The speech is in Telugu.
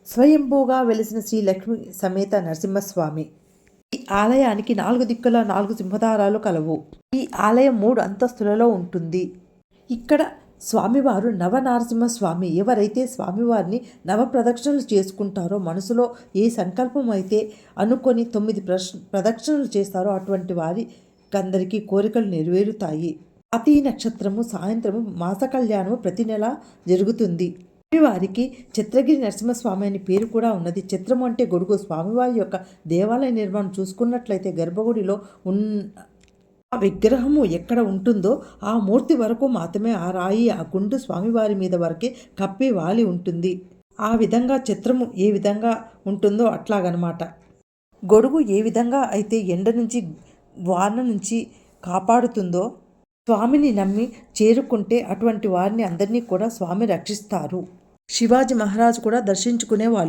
స్వయంభూగా వెలిసిన శ్రీ లక్ష్మి సమేత నరసింహస్వామి. ఈ ఆలయానికి 4 దిక్కుల 4 సింహద్వారాలు కలవు. ఈ ఆలయం 3 అంతస్తులలో ఉంటుంది. ఇక్కడ స్వామివారు నవనరసింహస్వామి. ఎవరైతే స్వామివారిని నవప్రదక్షిణలు చేసుకుంటారో, మనసులో ఏ సంకల్పం అయితే అనుకొని 9 ప్రదక్షిణలు చేస్తారో అటువంటి వారికి అందరికీ కోరికలు నెరవేరుతాయి. స్వాతి నక్షత్రము సాయంత్రము మాస కళ్యాణము ప్రతి నెల జరుగుతుంది. స్వామివారికి చిత్రగిరి నరసింహస్వామి అని పేరు కూడా ఉన్నది. చిత్రము అంటే గొడుగు. స్వామివారి యొక్క దేవాలయ నిర్మాణం చూసుకున్నట్లయితే గర్భగుడిలో ఆ విగ్రహము ఎక్కడ ఉంటుందో ఆ మూర్తి వరకు మాత్రమే ఆ రాయి, ఆ గుండు స్వామివారి మీద వరకే కప్పి వాలి ఉంటుంది. ఆ విధంగా చిత్రము ఏ విధంగా ఉంటుందో అట్లాగనమాట. గొడుగు ఏ విధంగా అయితే ఎండ నుంచి వాన నుంచి కాపాడుతుందో, స్వామిని నమ్మి చేరుకుంటే అటువంటి వారిని అందరినీ కూడా స్వామి రక్షిస్తారు. శివాజీ మహారాజు కూడా దర్శించుకునేవాళ్ళు.